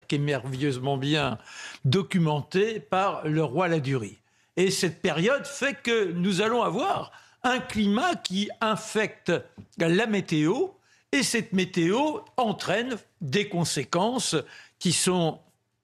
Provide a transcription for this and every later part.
qui est merveilleusement bien documentée par le roi Ladurie. Et cette période fait que nous allons avoir un climat qui infecte la météo, et cette météo entraîne des conséquences qui sont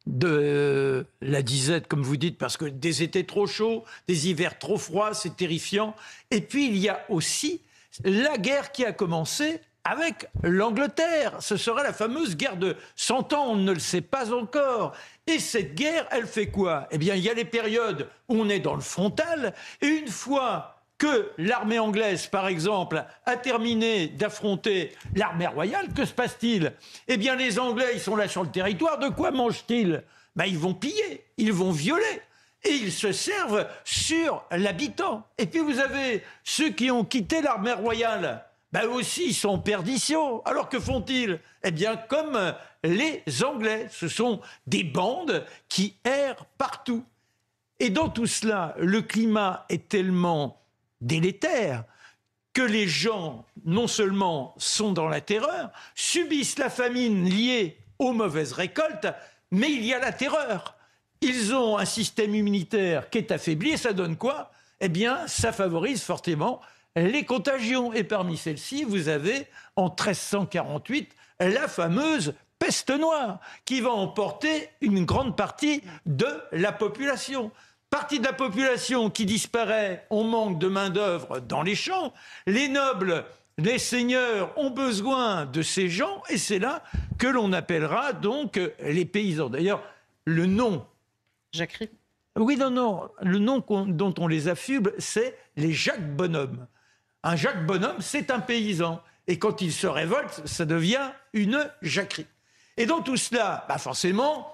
de la disette, comme vous dites, parce que des étés trop chauds, des hivers trop froids, c'est terrifiant. Et puis il y a aussi la guerre qui a commencé avec l'Angleterre. Ce sera la fameuse guerre de 100 ans, on ne le sait pas encore. Et cette guerre, elle fait quoi? Eh bien, il y a les périodes où on est dans le frontal, et une fois que l'armée anglaise, par exemple, a terminé d'affronter l'armée royale, que se passe-t-il? Eh bien, les Anglais, ils sont là sur le territoire, de quoi mangent-ils? Ben, ils vont piller, ils vont violer. Et ils se servent sur l'habitant. Et puis vous avez ceux qui ont quitté l'armée royale. Ben aussi, ils sont en perdition. Alors que font-ils? Eh bien, comme les Anglais, ce sont des bandes qui errent partout. Et dans tout cela, le climat est tellement délétère que les gens, non seulement sont dans la terreur, subissent la famine liée aux mauvaises récoltes, mais il y a la terreur. Ils ont un système immunitaire qui est affaibli, et ça donne quoi? Eh bien, ça favorise fortement les contagions. Et parmi celles-ci, vous avez, en 1348, la fameuse peste noire, qui va emporter une grande partie de la population. Partie de la population qui disparaît, on manque de main-d'œuvre dans les champs, les nobles, les seigneurs ont besoin de ces gens, et c'est là que l'on appellera donc les paysans. D'ailleurs, le nom... Jacquerie. Oui, non, le nom dont on les affuble, c'est les Jacques Bonhomme. Un Jacques Bonhomme, c'est un paysan. Et quand il se révolte, ça devient une jacquerie. Et dans tout cela, forcément,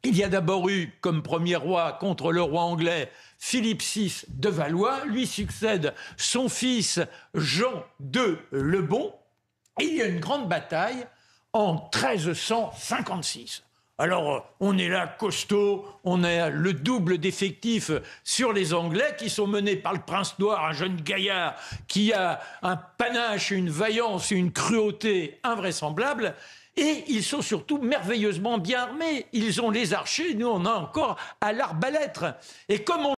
il y a d'abord eu, comme premier roi contre le roi anglais, Philippe VI de Valois. Lui succède son fils Jean II le Bon. Et il y a une grande bataille en 1356. Alors, on est là costaud, on a le double d'effectifs sur les Anglais qui sont menés par le prince noir, un jeune gaillard qui a un panache, une vaillance, une cruauté invraisemblables. Et ils sont surtout merveilleusement bien armés. Ils ont les archers, nous on a encore à l'arbalète. Et comme on